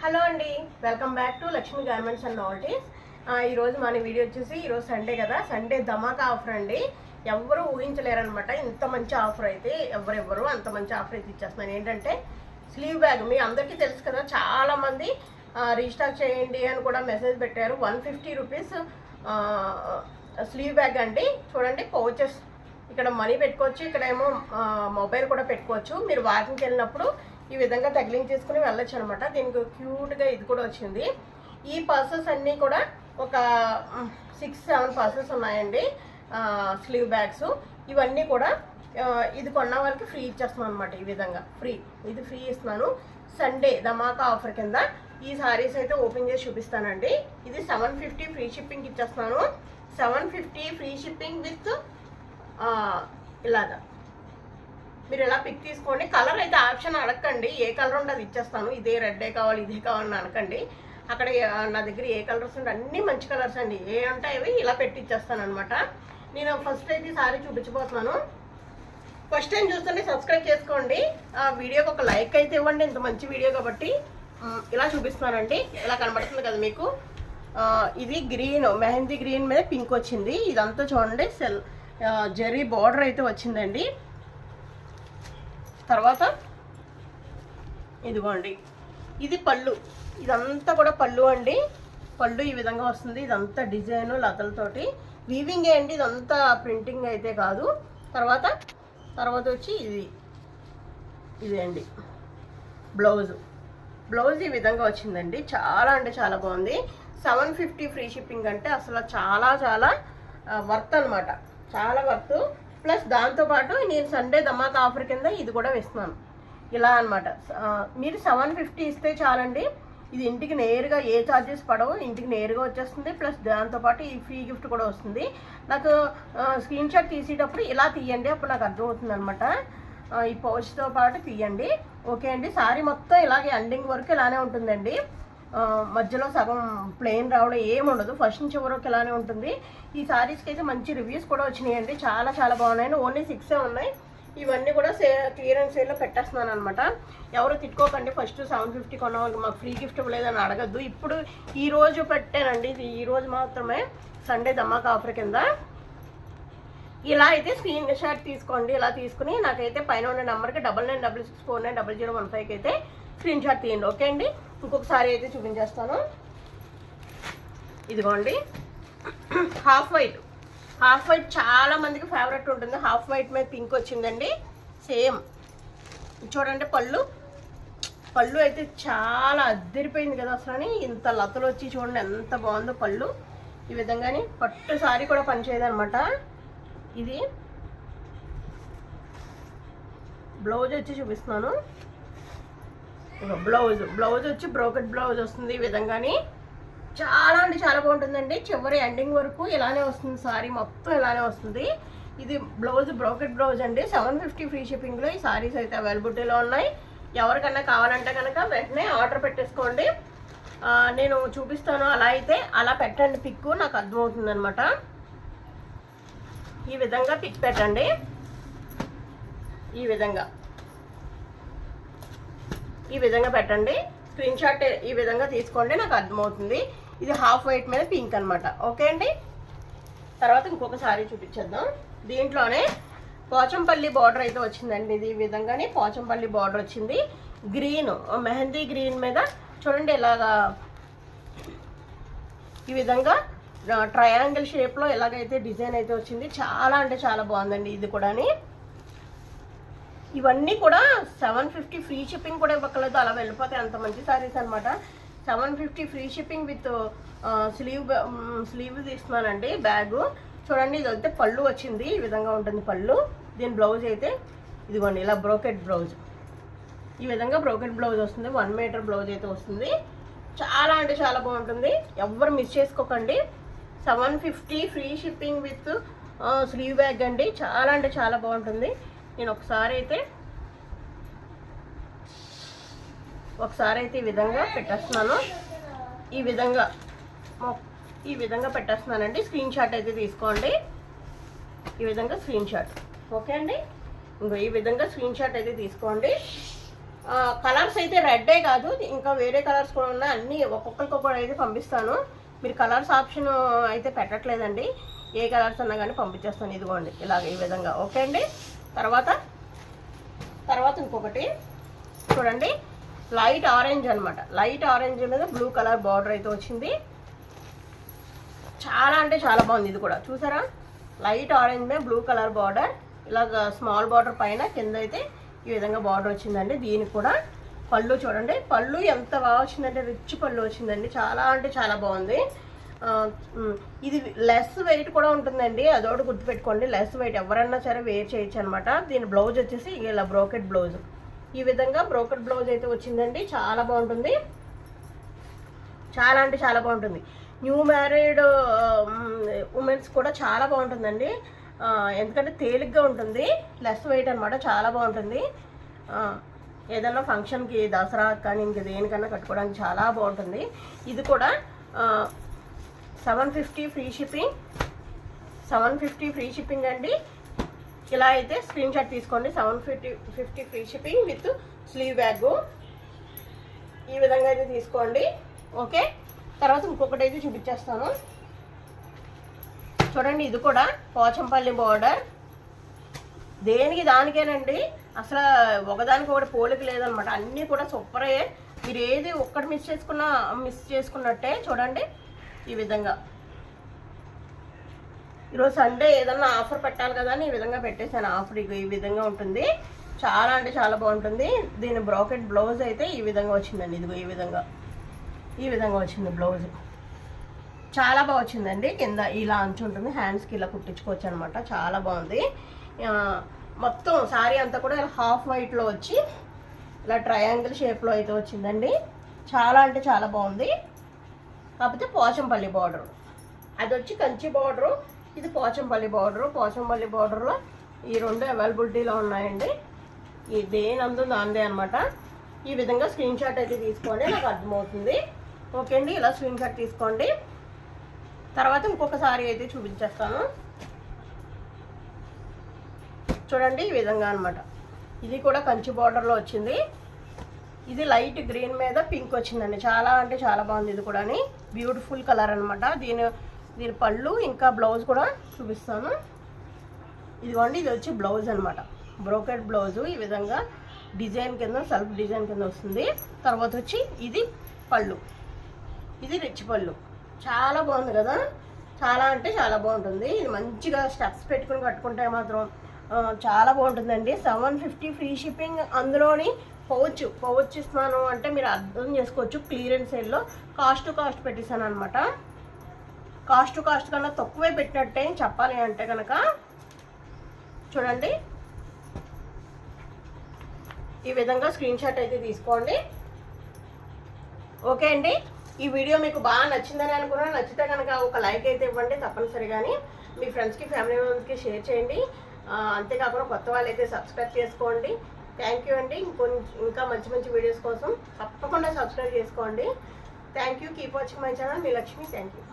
Hello అండి, welcome back to Lakshmi garments and novelties. ఈరోజు మన వీడియో వచ్చేసి ఈరోజు సండే కదా, సండే ధమాకా ఆఫర్ అండి. ఎవరు ఊహించలేరనమాట ఇంత మంచి ఆఫర్ అయితే. ఎవరు అంత మంచి ఆఫర్ అయితే ఇచ్చేస్తున్నాను. ఏంటంటే స్లీవ్ బ్యాగ్ మీ అందరికీ తెలుసు కదా, చాలామంది రీస్టాక్ చేయండి అని కూడా మెసేజ్ పెట్టారు. 150 రూపీస్ స్లీవ్ బ్యాగ్ అండి. చూడండి, పౌచెస్ ఇక్కడ మనీ పెట్టుకోవచ్చు, ఇక్కడ ఏమో మొబైల్ కూడా పెట్టుకోవచ్చు. మీరు వాకింగ్కి వెళ్ళినప్పుడు ఈ విధంగా తగిలించేసుకుని వెళ్ళొచ్చు అనమాట. దీనికి క్యూట్గా ఇది కూడా వచ్చింది. ఈ పర్సెస్ అన్నీ కూడా ఒక 6-7 పర్సెస్ ఉన్నాయండి, స్లీవ్ బ్యాగ్స్. ఇవన్నీ కూడా ఇది కొన్న వాళ్ళకి ఫ్రీ ఇచ్చేస్తున్నాను అనమాట. ఈ విధంగా ఇది ఫ్రీ ఇస్తున్నాను. సండే ధమాకా ఆఫర్ కింద ఈ సారీస్ అయితే ఓపెన్ చేసి చూపిస్తానండి. ఇది 750 ఫ్రీ షిప్పింగ్ ఇచ్చేస్తున్నాను. 750 ఫ్రీ షిప్పింగ్ విత్ ఇలాగా మీరు ఎలా పిక్ తీసుకోండి. కలర్ అయితే ఆప్షన్ అడగండి, ఏ కలర్ ఉంటే అది ఇచ్చేస్తాను. ఇదే రెడ్డే కావాలి, ఇదే కావాలని అనకండి. అక్కడ నా దగ్గర ఏ కలర్స్ ఉంటే అన్నీ మంచి కలర్స్ అండి. ఏ ఉంటాయి అవి ఇలా పెట్టి ఇచ్చేస్తాను అనమాట. నేను ఫస్ట్ అయితే ఈ సారీ చూపించబోతున్నాను. ఫస్ట్ టైం చూస్తుంటే సబ్స్క్రైబ్ చేసుకోండి, ఆ వీడియోకి ఒక లైక్ అయితే ఇవ్వండి. ఇంత మంచి వీడియో కాబట్టి ఇలా చూపిస్తున్నానండి. ఇలా కనబడుతుంది కదా మీకు. ఇది గ్రీన్, మెహందీ గ్రీన్ మీద పింక్ వచ్చింది. ఇదంతా చూడండి, జరీ బార్డర్ అయితే వచ్చిందండి. తర్వాత ఇదిగోండి, ఇది పళ్ళు. ఇదంతా కూడా పళ్ళు అండి. పళ్ళు ఈ విధంగా వస్తుంది. ఇదంతా డిజైన్ లతలతోటి వీవింగ్ అండి, ఇదంతా ప్రింటింగ్ అయితే కాదు. తర్వాత వచ్చి ఇది అండి బ్లౌజ్ ఈ విధంగా వచ్చిందండి. చాలా అంటే చాలా బాగుంది. 750 ఫ్రీ షిప్పింగ్ అంటే అసలు చాలా వర్త్ అనమాట, చాలా వర్త్. ప్లస్ దాంతోపాటు నేను సండే ధమాకా ఆఫర్ కింద ఇది కూడా ఇస్తున్నాను. ఇలా అనమాట. మీరు 750 ఇస్తే చాలండి. ఇది ఇంటికి నేరుగా ఏ ఛార్జెస్ పడవు, ఇంటికి నేరుగా వచ్చేస్తుంది. ప్లస్ దాంతోపాటు ఈ ఫ్రీ గిఫ్ట్ కూడా వస్తుంది. నాకు స్క్రీన్ షాట్ తీసేటప్పుడు ఇలా తీయండి, అప్పుడు నాకు అర్థమవుతుంది అనమాట. ఈ పౌచ్తో పాటు తీయండి. ఓకే అండి. సారీ మొత్తం ఇలాగే ఎండింగ్ వరకు ఇలానే ఉంటుందండి. మధ్యలో సగం ప్లెయిన్ రావడం ఏముండదు, ఫస్ట్ నుంచి వరకు ఇలానే ఉంటుంది. ఈ సారీస్కి అయితే మంచి రివ్యూస్ కూడా వచ్చినాయండి. చాలా బాగున్నాయి. ఓన్లీ 6 ఉన్నాయి. ఇవన్నీ కూడా క్లియరెన్స్ సేల్లో పెట్టేస్తున్నాను అనమాట. ఎవరు తిట్టుకోకండి, ఫస్ట్ 750 కొన్న వాళ్ళకి మాకు ఫ్రీ గిఫ్ట్ ఇవ్వలేదని అడగద్దు. ఇప్పుడు ఈరోజు పెట్టానండి, ఇది ఈరోజు మాత్రమే సండే ధమాకా ఆఫర్ కింద. ఇలా అయితే స్క్రీన్ షాట్ తీసుకోండి. ఇలా తీసుకుని నాకైతే పైన ఉన్న నెంబర్కి 9966490015కి అయితే స్క్రీన్ షాట్ తీయండి. ఓకే అండి. ఇంకొకసారి అయితే చూపించేస్తాను. ఇదిగోండి, హాఫ్ వైట్ చాలా మందికి ఫేవరెట్ ఉంటుంది. హాఫ్ వైట్ మీద పింక్ వచ్చిందండి. సేమ్ చూడండి, పళ్ళు అయితే చాలా అద్దరిపోయింది కదా అసలు. ఇంత లతలు వచ్చి చూడండి ఎంత బాగుందో పళ్ళు. ఈ విధంగానే పట్టు సారీ కూడా పనిచేయదు అనమాట. ఇది బ్లౌజ్ వచ్చి చూపిస్తున్నాను. బ్లౌజ్ వచ్చి బ్రోకెట్ బ్లౌజ్ వస్తుంది. ఈ విధంగానే చాలా అంటే చాలా బాగుంటుందండి. చివరి ఎండింగ్ వరకు ఇలానే వస్తుంది, సారీ మొత్తం ఇలానే వస్తుంది. ఇది బ్రోకెట్ బ్లౌజ్ అండి. 750 ఫ్రీ షిప్పింగ్లో ఈ సారీస్ అయితే అవైలబిలిటీలో ఉన్నాయి. ఎవరికన్నా కావాలంటే కనుక వెంటనే ఆర్డర్ పెట్టేసుకోండి. నేను చూపిస్తాను. అలా పెట్టండి పిక్, నాకు అర్థమవుతుంది అనమాట. ఈ విధంగా పిక్ పెట్టండి. ఈ విధంగా పెట్టండి. స్క్రీన్ షాట్ ఈ విధంగా తీసుకోండి, నాకు అర్థమవుతుంది. ఇది హాఫ్ వైట్ మీద పింక్ అనమాట. ఓకే అండి. తర్వాత ఇంకొక సారీ చూపించేద్దాం. దీంట్లోనే పోచంపల్లి బార్డర్ అయితే వచ్చిందండి. ఇది ఈ విధంగానే పోచంపల్లి బార్డర్ వచ్చింది. గ్రీన్, మెహందీ గ్రీన్ మీద చూడండి ఇలాగా ఈ విధంగా ట్రయాంగిల్ షేప్లో ఎలాగైతే డిజైన్ అయితే వచ్చింది. చాలా అంటే చాలా బాగుందండి. ఇది కూడా ఇవన్నీ కూడా 750 ఫ్రీ షిప్పింగ్ కూడా ఇవ్వకలేదు, అలా వెళ్ళిపోతే అంత మంచి సారీస్ అనమాట. 750 ఫ్రీ షిప్పింగ్ విత్ స్లీవ్ తీస్తున్నానండి. బ్యాగు చూడండి, ఇది అయితే పళ్ళు వచ్చింది. ఈ విధంగా ఉంటుంది పళ్ళు. దీని బ్లౌజ్ అయితే ఇదిగోండి ఇలా బ్రోకెట్ బ్లౌజ్. ఈ విధంగా బ్రోకెట్ బ్లౌజ్ వస్తుంది. 1 మీటర్ బ్లౌజ్ అయితే వస్తుంది. చాలా అంటే చాలా బాగుంటుంది. ఎవ్వరు మిస్ చేసుకోకండి. 750 free shipping with sleeve bag అండి. చాలా అంటే చాలా బాగుంటుంది. నేను ఒకసారి అయితే ఈ విధంగా పెట్టేస్తున్నాను. ఈ విధంగా పెట్టేస్తున్నానండి. స్క్రీన్ షాట్ అయితే తీసుకోండి. ఈ విధంగా స్క్రీన్ షాట్. ఓకే అండి. ఇంకో ఈ విధంగా స్క్రీన్ షాట్ అయితే తీసుకోండి. కలర్స్ అయితే రెడ్డే కాదు, ఇంకా వేరే కలర్స్ కూడా ఉన్నాయి. అన్నీ ఒక్కొక్కరికి అయితే పంపిస్తాను. మీరు కలర్స్ ఆప్షన్ అయితే పెట్టట్లేదండి, ఏ కలర్స్ అన్నా కానీ పంపించేస్తాను. ఇదిగోండి ఇలాగ ఈ విధంగా. ఓకే అండి. తర్వాత ఇంకొకటి చూడండి, లైట్ ఆరెంజ్ అనమాట. లైట్ ఆరెంజ్ మీద బ్లూ కలర్ బార్డర్ అయితే వచ్చింది. చాలా అంటే చాలా బాగుంది. ఇది కూడా చూసారా, లైట్ ఆరెంజ్ మీద బ్లూ కలర్ బార్డర్, ఇలాగ స్మాల్ బార్డర్ పైన కింద అయితే ఈ విధంగా బార్డర్ వచ్చిందండి. దీనికి కూడా పళ్ళు చూడండి, పళ్ళు ఎంత బాగా వచ్చిందంటే రిచ్ పళ్ళు వచ్చిందండి. చాలా అంటే చాలా బాగుంది. ఇది లెస్ వెయిట్ కూడా ఉంటుందండి, అదొకటి గుర్తుపెట్టుకోండి. లెస్ వెయిట్ ఎవరన్నా సరే వేర్ చేయొచ్చు అనమాట. దీని బ్లౌజ్ వచ్చేసి ఇలా బ్రోకెట్ బ్లౌజ్, ఈ విధంగా బ్రోకెట్ బ్లౌజ్ అయితే వచ్చిందండి. చాలా బాగుంటుంది, చాలా అంటే చాలా బాగుంటుంది. న్యూ మ్యారీడ్ ఉమెన్స్ కూడా చాలా బాగుంటుందండి, ఎందుకంటే తేలిగ్గా ఉంటుంది, లెస్ వెయిట్ అనమాట. చాలా బాగుంటుంది. ఏదైనా ఫంక్షన్కి, దసరా కానీ ఇంక దేనికన్నా కట్టుకోవడానికి చాలా బాగుంటుంది. ఇది కూడా 750 ఫ్రీ షిప్పింగ్. 750 ఫ్రీ షిప్పింగ్ అండి. ఇలా అయితే స్క్రీన్ షాట్ తీసుకోండి. 750 free shipping with sleeve bag. ఈ విధంగా అయితే తీసుకోండి. ఓకే. తర్వాత ఇంకొకటి అయితే చూపించేస్తాను చూడండి. ఇది కూడా పోచంపల్లి బార్డర్, దేనికి దానికేనండి, అసలు ఒకదానికి ఒకటి పోలిక లేదనమాట. అన్నీ కూడా సూపరే. మీరు ఏది ఒక్కటి మిస్ చేసుకున్నట్టే. చూడండి ఈ విధంగా. ఈరోజు సండే ఏదన్నా ఆఫర్ పెట్టాలి కదా అని ఈ విధంగా పెట్టేశాను ఆఫర్. ఈ విధంగా ఉంటుంది, చాలా అంటే చాలా బాగుంటుంది. దీని బ్రోకెట్ బ్లౌజ్ అయితే ఈ విధంగా వచ్చిందండి. ఇదిగో ఈ విధంగా వచ్చింది బ్లౌజ్. చాలా బాగా వచ్చిందండి. కింద ఇలా అంచు ఉంటుంది, హ్యాండ్స్కి ఇలా కుట్టించుకోవచ్చు అనమాట. చాలా బాగుంది. మొత్తం శారీ అంతా కూడా హాఫ్ వైట్లో వచ్చి ఇలా ట్రయాంగిల్ షేప్లో అయితే వచ్చిందండి. చాలా అంటే చాలా బాగుంది. కాకపోతే పోచంపల్లి బార్డరు, అది వచ్చి కంచి బార్డరు, ఇది పోచంపల్లి బార్డరు. పోచంపల్లి బార్డర్లో ఈ రెండు అవైలబిలిటీలో ఉన్నాయండి. ఈ దేనందు దాందే అనమాట. ఈ విధంగా స్క్రీన్ షాట్ అయితే తీసుకోండి, నాకు అర్థమవుతుంది. ఓకే అండి, ఇలా స్క్రీన్ షాట్ తీసుకోండి. తర్వాత ఇంకొక సారీ అయితే చూపించేస్తాను చూడండి. ఈ విధంగా అనమాట. ఇది కూడా కంచి బార్డర్లో వచ్చింది. ఇది లైట్ గ్రీన్ మీద పింక్ వచ్చిందండి. చాలా అంటే చాలా బాగుంది. ఇది కూడా బ్యూటిఫుల్ కలర్ అనమాట. దీని పళ్ళు ఇంకా బ్లౌజ్ కూడా చూపిస్తాను. ఇదిగోండి, ఇది వచ్చి బ్లౌజ్ అనమాట, బ్రోకెట్ బ్లౌజు. ఈ విధంగా డిజైన్ కింద, సెల్ఫ్ డిజైన్ కింద వస్తుంది. తర్వాత వచ్చి ఇది పళ్ళు, ఇది రిచ్ పళ్ళు. చాలా బాగుంది కదా, చాలా అంటే చాలా బాగుంటుంది. ఇది మంచిగా స్టెప్స్ పెట్టుకుని కట్టుకుంటే మాత్రం చాలా బాగుంటుందండి. 750 ఫ్రీ షిప్పింగ్. అందులోని పౌచ్ ఇస్తున్నాను అంటే మీరు అర్థం చేసుకోవచ్చు. క్లియరెన్స్ సేల్లో కాస్ట్ పెట్టేశాను అనమాట. కాస్ట్ కన్నా తక్కువే పెట్టినట్టే చెప్పాలి అంటే కనుక. చూడండి ఈ విధంగా స్క్రీన్ షాట్ అయితే తీసుకోండి. ఓకే అండి, ఈ వీడియో మీకు బాగా నచ్చిందని అనుకున్నాను. నచ్చితే కనుక ఒక లైక్ అయితే ఇవ్వండి తప్పనిసరిగాని. మీ ఫ్రెండ్స్కి, ఫ్యామిలీ మెంబర్స్కి షేర్ చేయండి. అంతేకాకుండా కొత్త వాళ్ళు అయితే సబ్స్క్రైబ్ చేసుకోండి. థ్యాంక్ యూ అండి. ఇంకా మంచి వీడియోస్ కోసం తప్పకుండా సబ్స్క్రైబ్ చేసుకోండి. Thank you. Keep watching my channel. Me Lakshmi. Thank you.